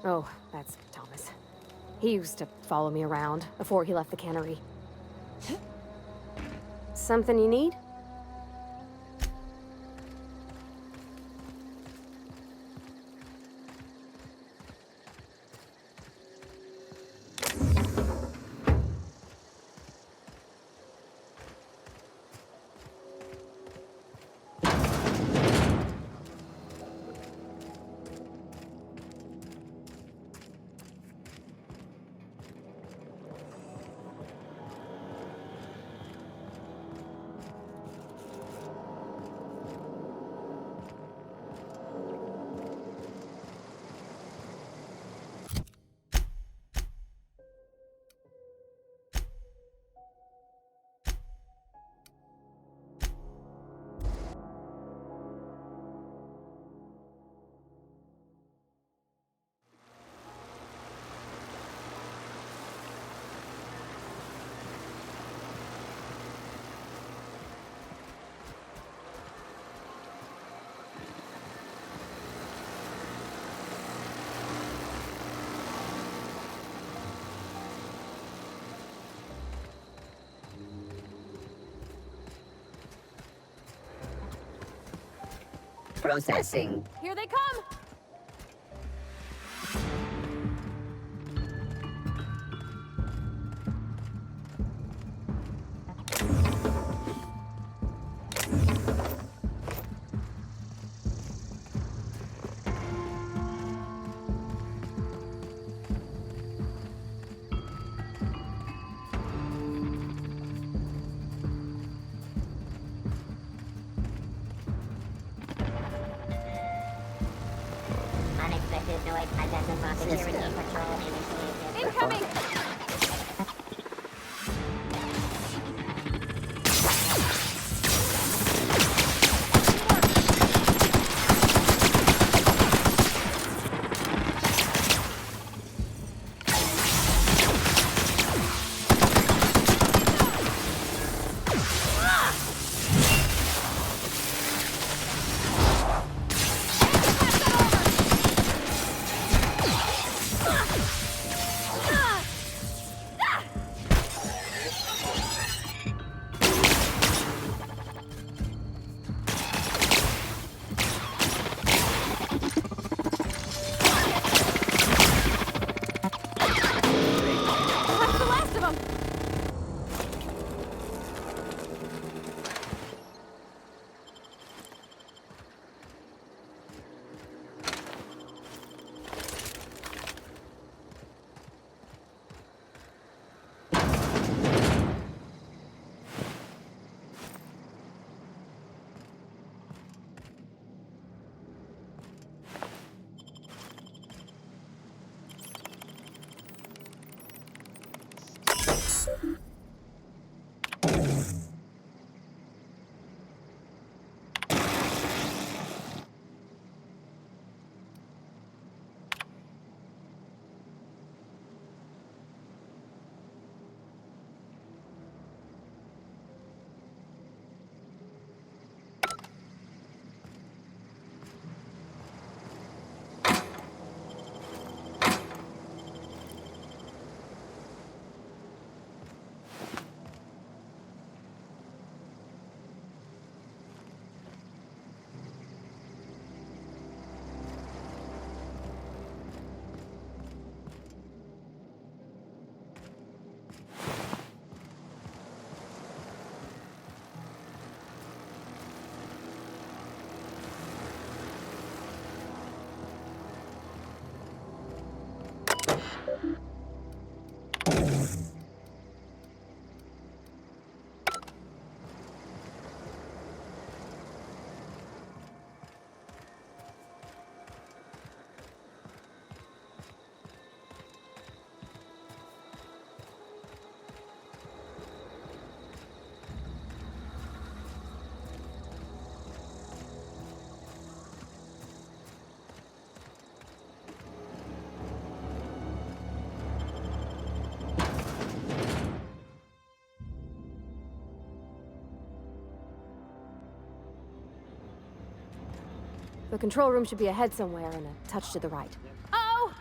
Oh, that's Thomas. He used to follow me around before he left the cannery. Something you need? Processing. Here they come! Unexpected noise identified security patrol initiated. Incoming! The control room should be ahead somewhere and a touch to the right. Oh!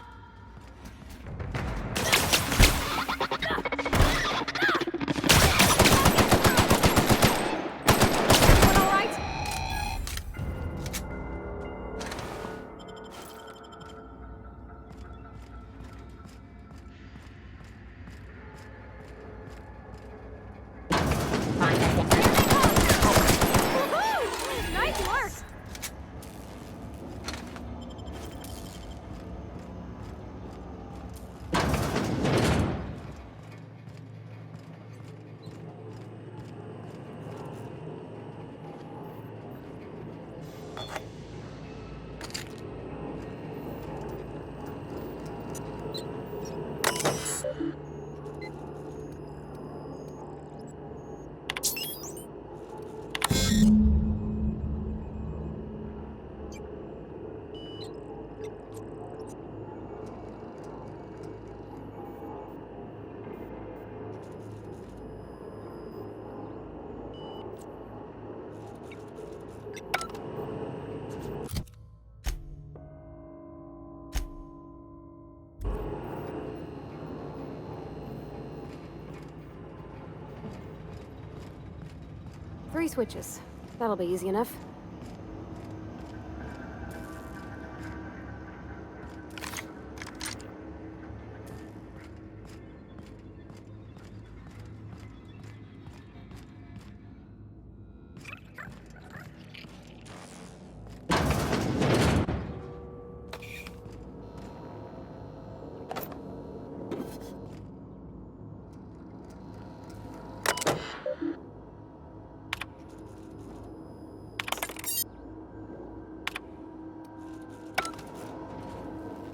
Three switches. That'll be easy enough.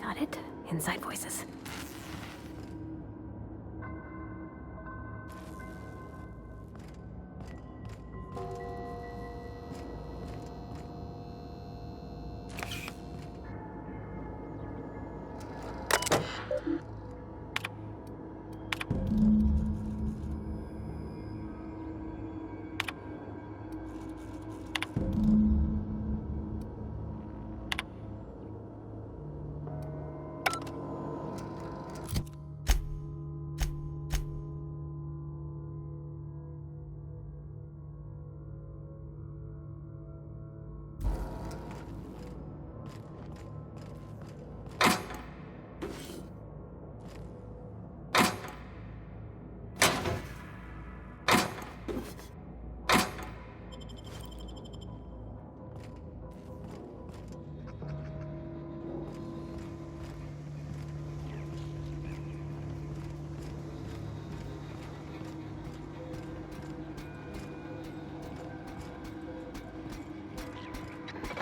Got it. Inside voices.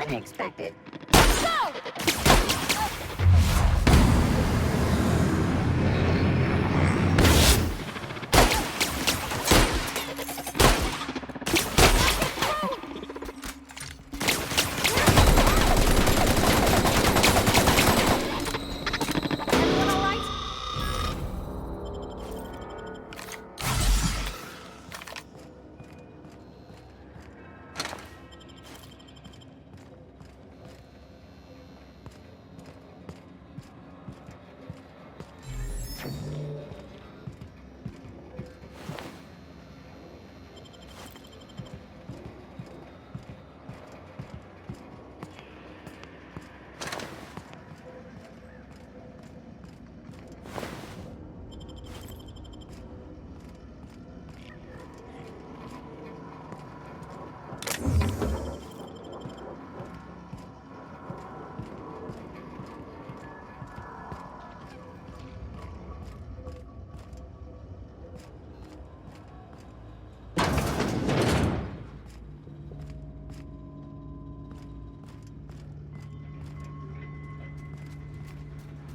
Unexpected. Everyone all right?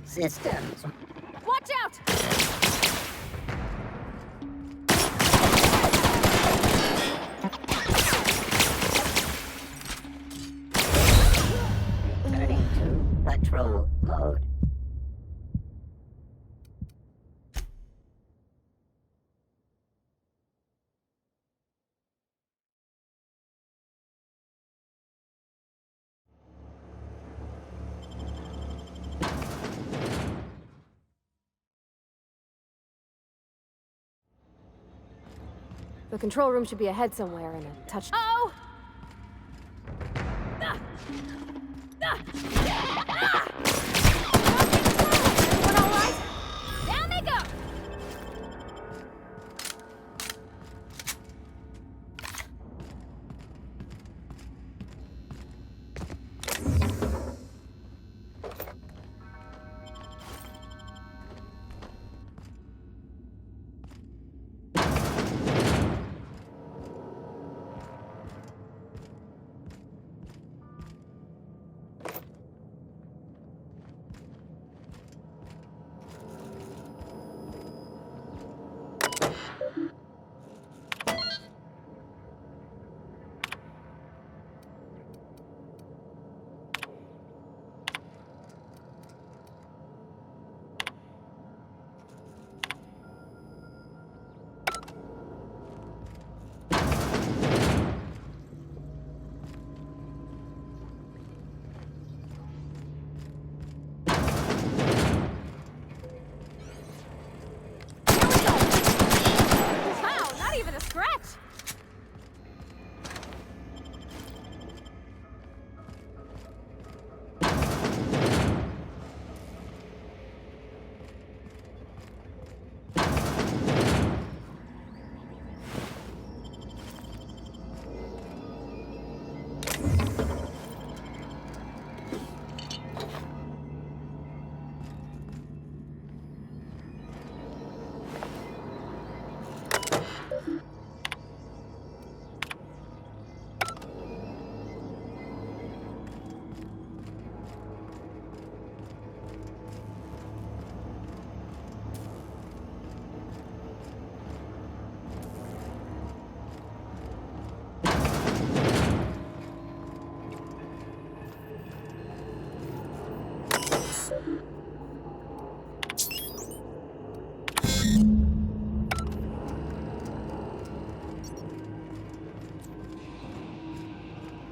Systems. Watch out! Turning to patrol mode. The control room should be ahead somewhere in a touch. Oh! Ah! Ah! Ah! Everyone all right? Down they go!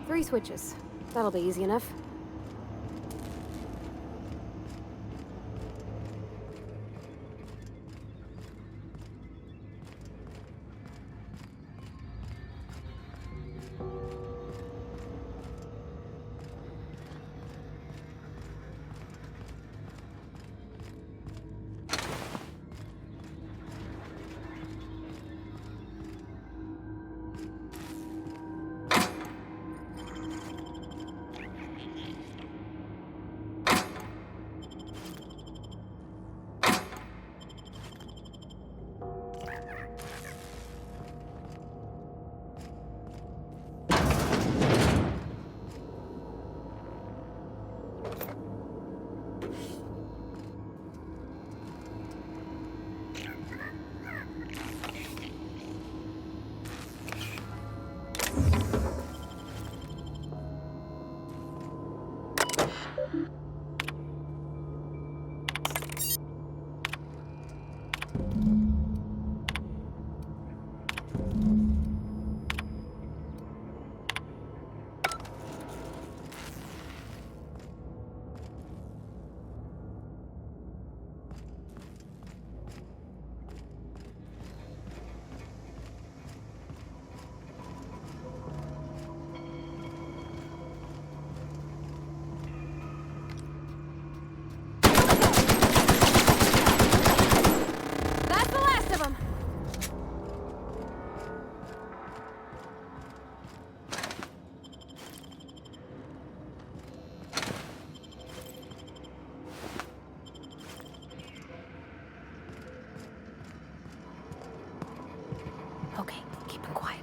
Three switches. That'll be easy enough. That's the last of them! Okay, keep them quiet.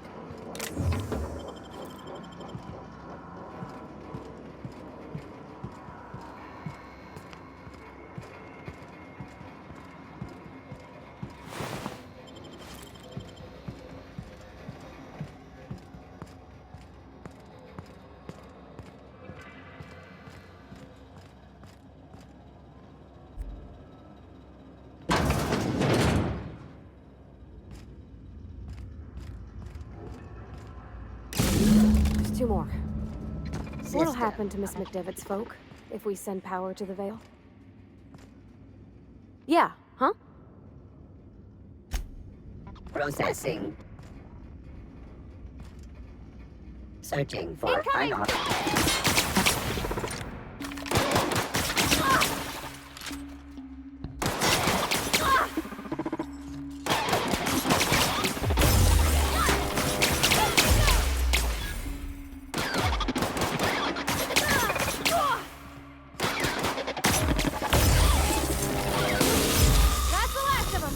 There's two more. What'll happen to Miss McDevitt's folk if we send power to the Vale? Yeah, huh? Processing. Searching for Incoming! That's the last of them!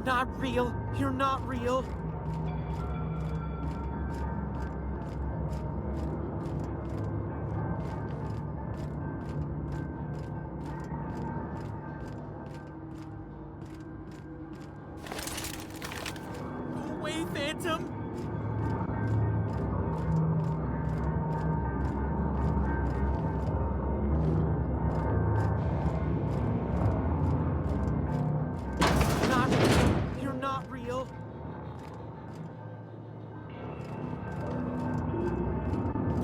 not real. You're not real. Go away, Phantom. Not real.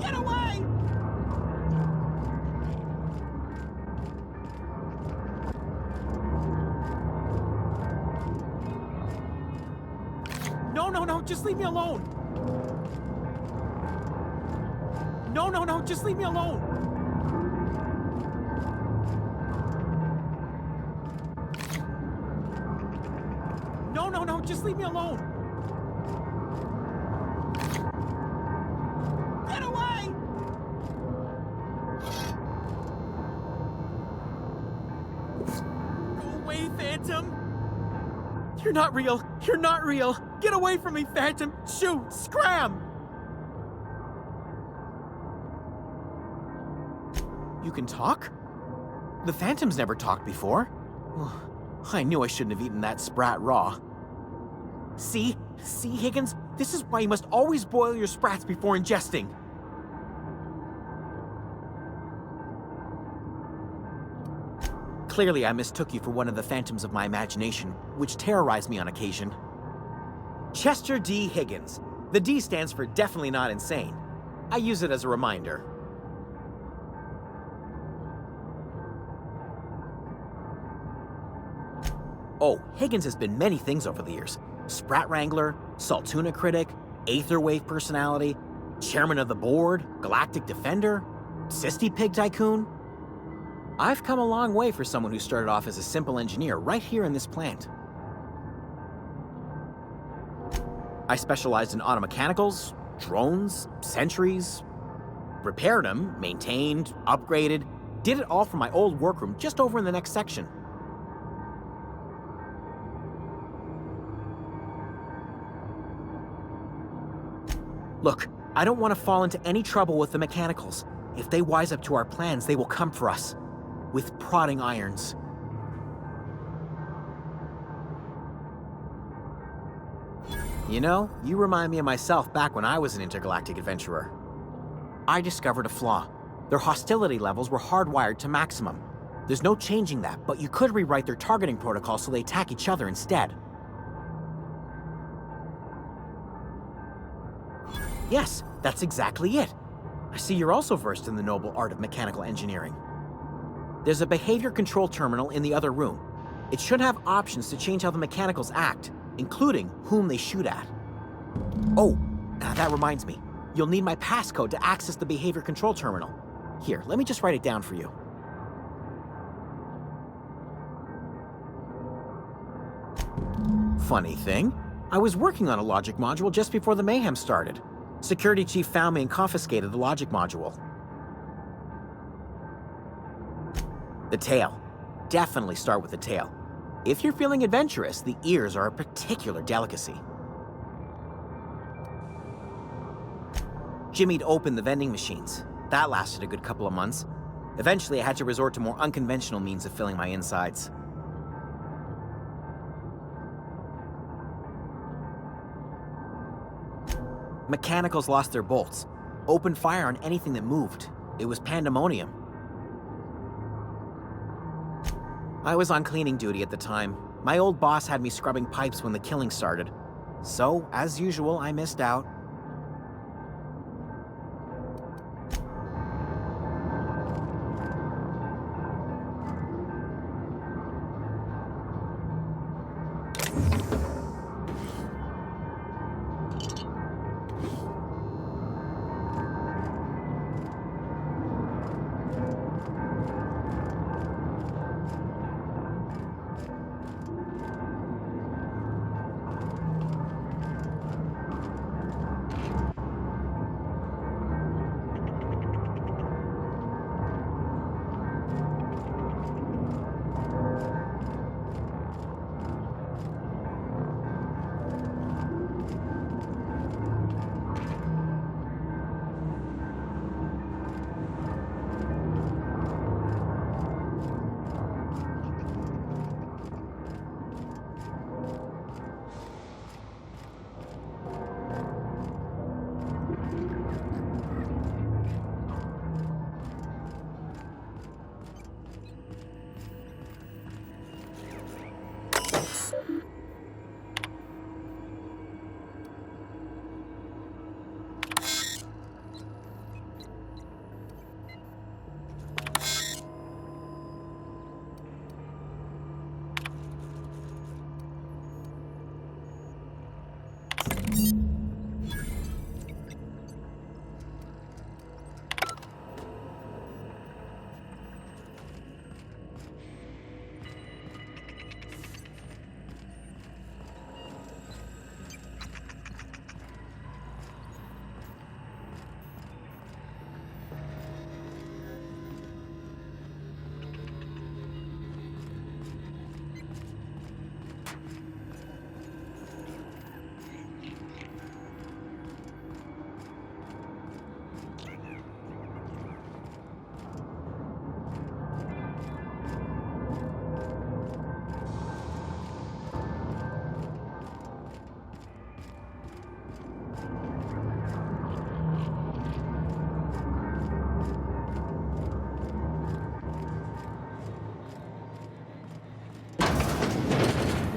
Get away! No, just leave me alone. No, just leave me alone. No, just leave me alone. Get away! Go away, Phantom. You're not real. You're not real. Get away from me, Phantom. Shoot! Scram! You can talk? The Phantom's never talked before. I knew I shouldn't have eaten that sprat raw. See, Higgins? This is why you must always boil your sprats before ingesting. Clearly, I mistook you for one of the phantoms of my imagination, which terrorized me on occasion. Chester D. Higgins. The D stands for definitely not insane. I use it as a reminder. Oh, Higgins has been many things over the years. Sprat Wrangler, Saltuna Critic, Aetherwave Personality, Chairman of the Board, Galactic Defender, Sisty Pig Tycoon. I've come a long way for someone who started off as a simple engineer right here in this plant. I specialized in automechanicals, drones, sentries, repaired them, maintained, upgraded, did it all from my old workroom just over in the next section. Look, I don't want to fall into any trouble with the mechanicals. If they wise up to our plans, they will come for us. With prodding irons. You know, you remind me of myself back when I was an intergalactic adventurer. I discovered a flaw. Their hostility levels were hardwired to maximum. There's no changing that, but you could rewrite their targeting protocol so they attack each other instead. Yes, that's exactly it. I see you're also versed in the noble art of mechanical engineering. There's a behavior control terminal in the other room. It should have options to change how the mechanicals act, including whom they shoot at. Oh, that reminds me. You'll need my passcode to access the behavior control terminal. Here, let me just write it down for you. Funny thing, I was working on a logic module just before the mayhem started. Security chief found me and confiscated the logic module. The tail. Definitely start with the tail. If you're feeling adventurous, the ears are a particular delicacy. Jimmy'd opened the vending machines. That lasted a good couple of months. Eventually, I had to resort to more unconventional means of filling my insides. Mechanicals lost their bolts. Opened fire on anything that moved. It was pandemonium. I was on cleaning duty at the time. My old boss had me scrubbing pipes when the killing started. So, as usual, I missed out.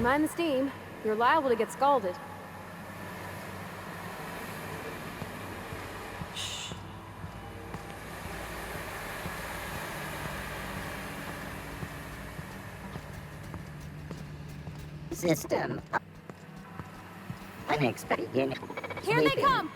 Mind the steam. You're liable to get scalded. System. Unexpected. Here they come!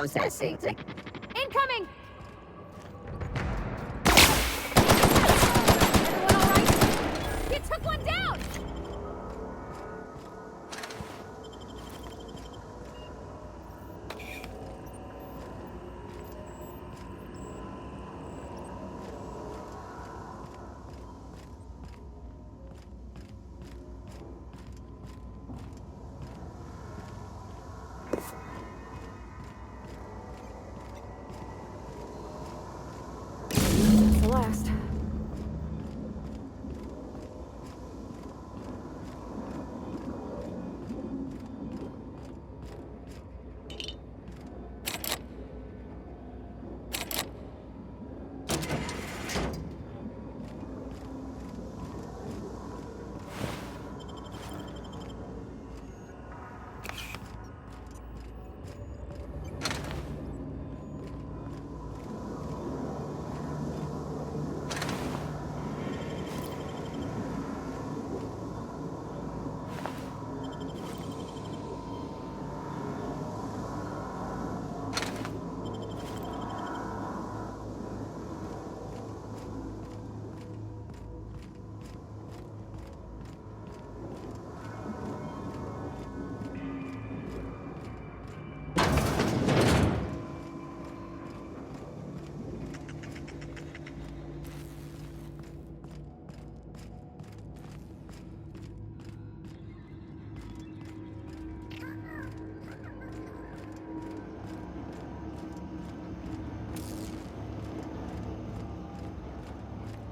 Processing. Incoming! Everyone all right? You took one down! That's the last.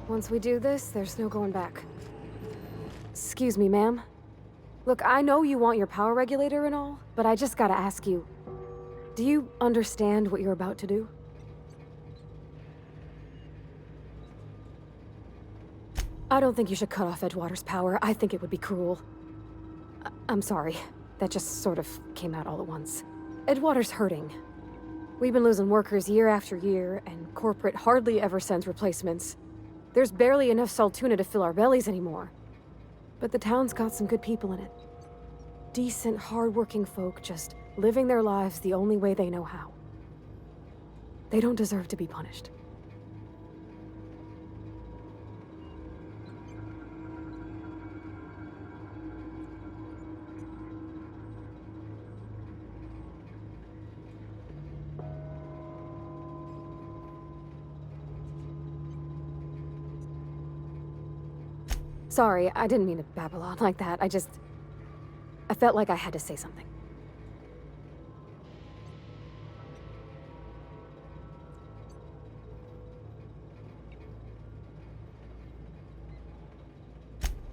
Once we do this, there's no going back. Excuse me, ma'am. Look, I know you want your power regulator and all, but I just gotta ask you, do you understand what you're about to do? I don't think you should cut off Edgewater's power. I think it would be cruel. I'm sorry. That just sort of came out all at once. Edgewater's hurting. We've been losing workers year after year, and corporate hardly ever sends replacements. There's barely enough Saltuna to fill our bellies anymore. But the town's got some good people in it. Decent, hard-working folk just living their lives the only way they know how. They don't deserve to be punished. Sorry, I didn't mean to babble on like that. I felt like I had to say something.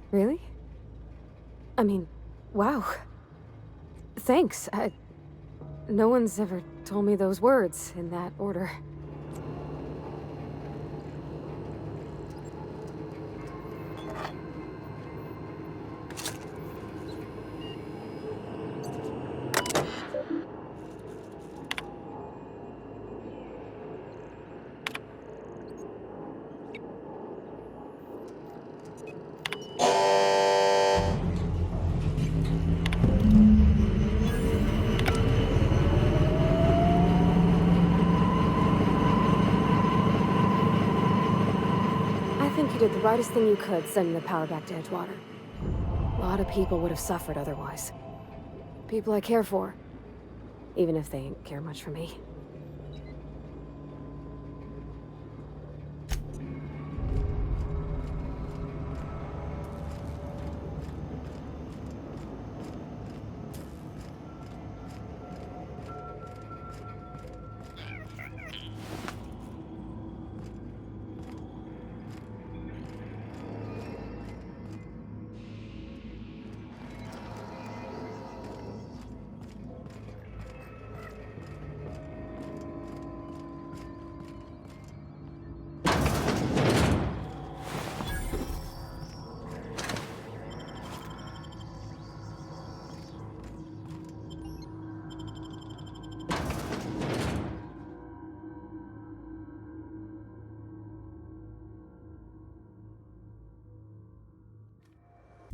Really? I mean, wow. Thanks. No one's ever told me those words in that order. You did the rightest thing you could, sending the power back to Edgewater. A lot of people would have suffered otherwise. People I care for, even if they ain't care much for me.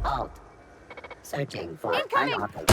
Halt. Searching for Incoming! unauthorized.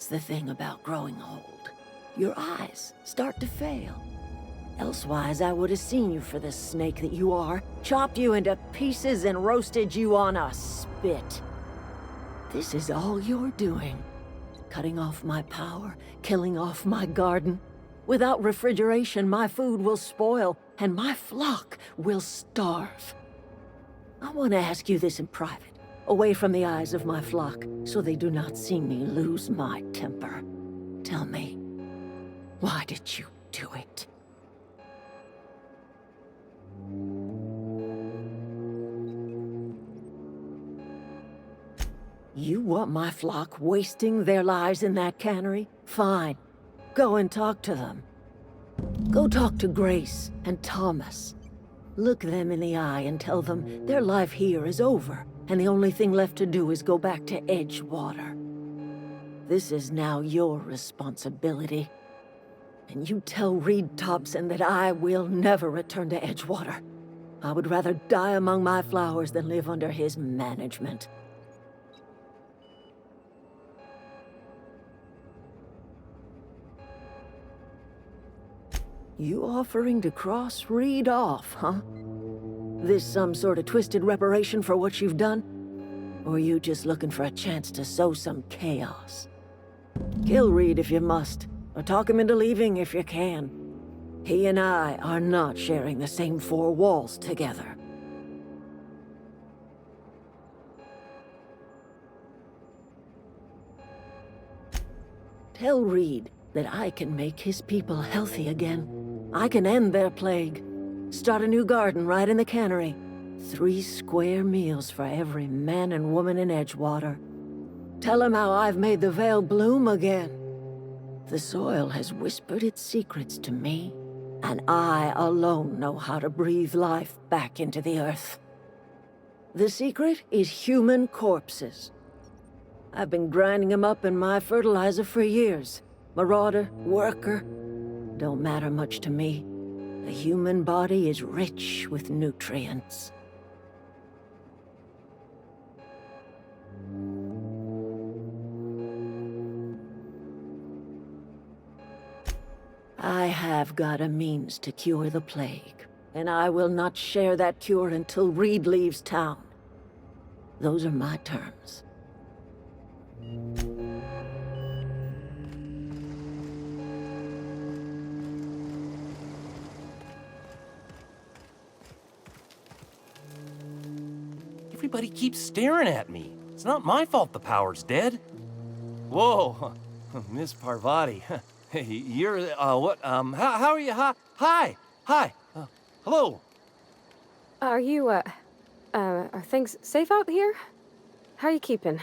That's the thing about growing old. Your eyes start to fail. Elsewise, I would have seen you for the snake that you are, chopped you into pieces and roasted you on a spit. This is all you're doing. Cutting off my power, killing off my garden. Without refrigeration, my food will spoil, and my flock will starve. I want to ask you this in private, away from the eyes of my flock, so they do not see me lose my temper. Tell me, why did you do it? You want my flock wasting their lives in that cannery? Fine. Go and talk to them. Go talk to Grace and Thomas. Look them in the eye and tell them their life here is over, and the only thing left to do is go back to Edgewater. This is now your responsibility. And you tell Reed Thompson that I will never return to Edgewater. I would rather die among my flowers than live under his management. You offering to cross Reed off, huh? This some sort of twisted reparation for what you've done? Or you just looking for a chance to sow some chaos? Kill Reed if you must, or talk him into leaving if you can. He and I are not sharing the same four walls together. Tell Reed that I can make his people healthy again. I can end their plague. Start a new garden right in the cannery. 3 square meals for every man and woman in Edgewater. Tell him how I've made the Vale bloom again. The soil has whispered its secrets to me, and I alone know how to breathe life back into the earth. The secret is human corpses. I've been grinding them up in my fertilizer for years. Marauder, worker, don't matter much to me. The human body is rich with nutrients. I have got a means to cure the plague, and I will not share that cure until Reed leaves town. Those are my terms. Everybody keeps staring at me. It's not my fault the power's dead. Whoa, Miss Parvati. Hey, you're, what, how are you? Hi, hello. Are you, are things safe out here? How are you keeping?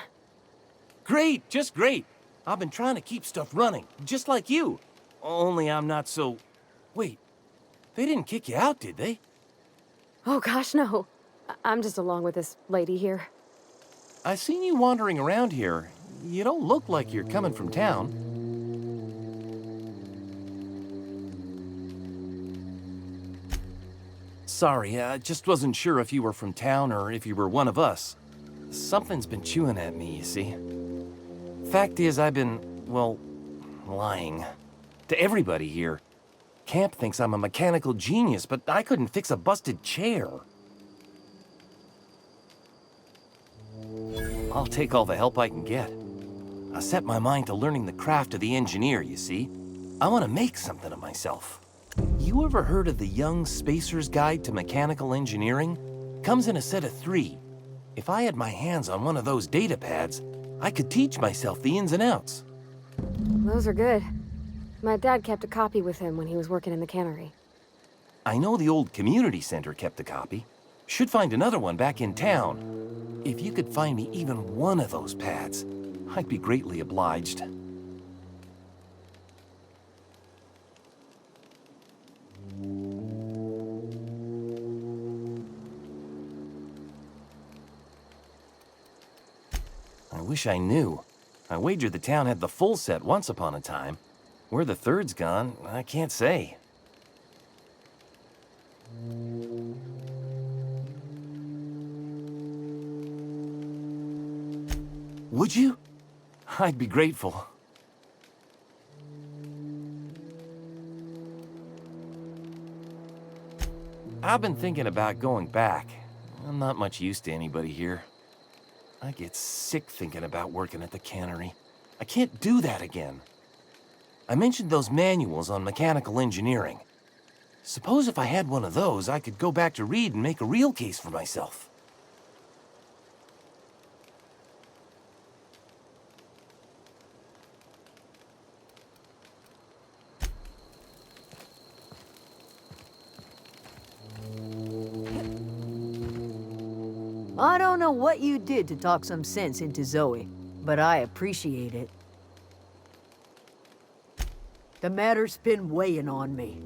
Great, just great. I've been trying to keep stuff running, just like you. Only I'm not so... Wait, they didn't kick you out, did they? Oh gosh, no. I'm just along with this lady here. I seen you wandering around here. You don't look like you're coming from town. Sorry, I just wasn't sure if you were from town or if you were one of us. Something's been chewing at me, you see. Fact is, I've been, well, lying. To everybody here. Camp thinks I'm a mechanical genius, but I couldn't fix a busted chair. I'll take all the help I can get. I set my mind to learning the craft of the engineer, you see. I want to make something of myself. You ever heard of the Young Spacer's Guide to Mechanical Engineering? Comes in a set of 3. If I had my hands on one of those data pads, I could teach myself the ins and outs. Those are good. My dad kept a copy with him when he was working in the cannery. I know the old community center kept a copy. Should find another one back in town. If you could find me even one of those pads, I'd be greatly obliged. I wish I knew. I wagered the town had the full set once upon a time. Where the third's gone, I can't say. Would you? I'd be grateful. I've been thinking about going back. I'm not much use to anybody here. I get sick thinking about working at the cannery. I can't do that again. I mentioned those manuals on mechanical engineering. Suppose if I had one of those, I could go back to Reed and make a real case for myself. I don't know what you did to talk some sense into Zoe, but I appreciate it. The matter's been weighing on me.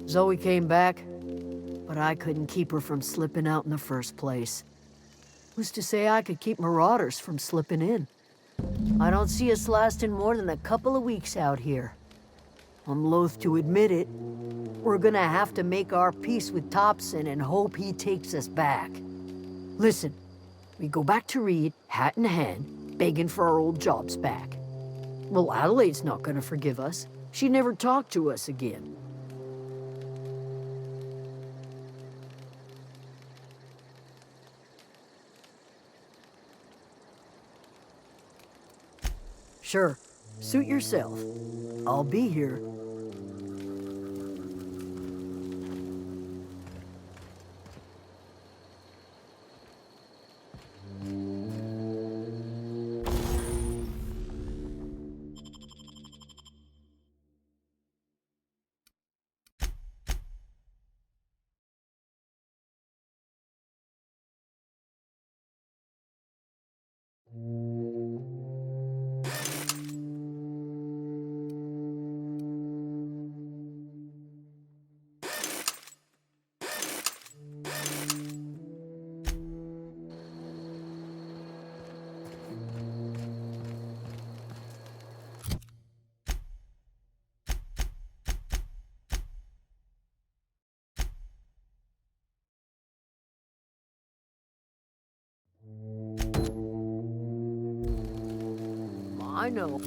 Zoe came back, but I couldn't keep her from slipping out in the first place. Who's to say I could keep marauders from slipping in? I don't see us lasting more than a couple of weeks out here. I'm loath to admit it. We're gonna have to make our peace with Thompson and hope he takes us back. Listen, we go back to Reed, hat in hand, begging for our old jobs back. Well, Adelaide's not gonna forgive us. She never talked to us again. Sure, suit yourself. I'll be here. I know.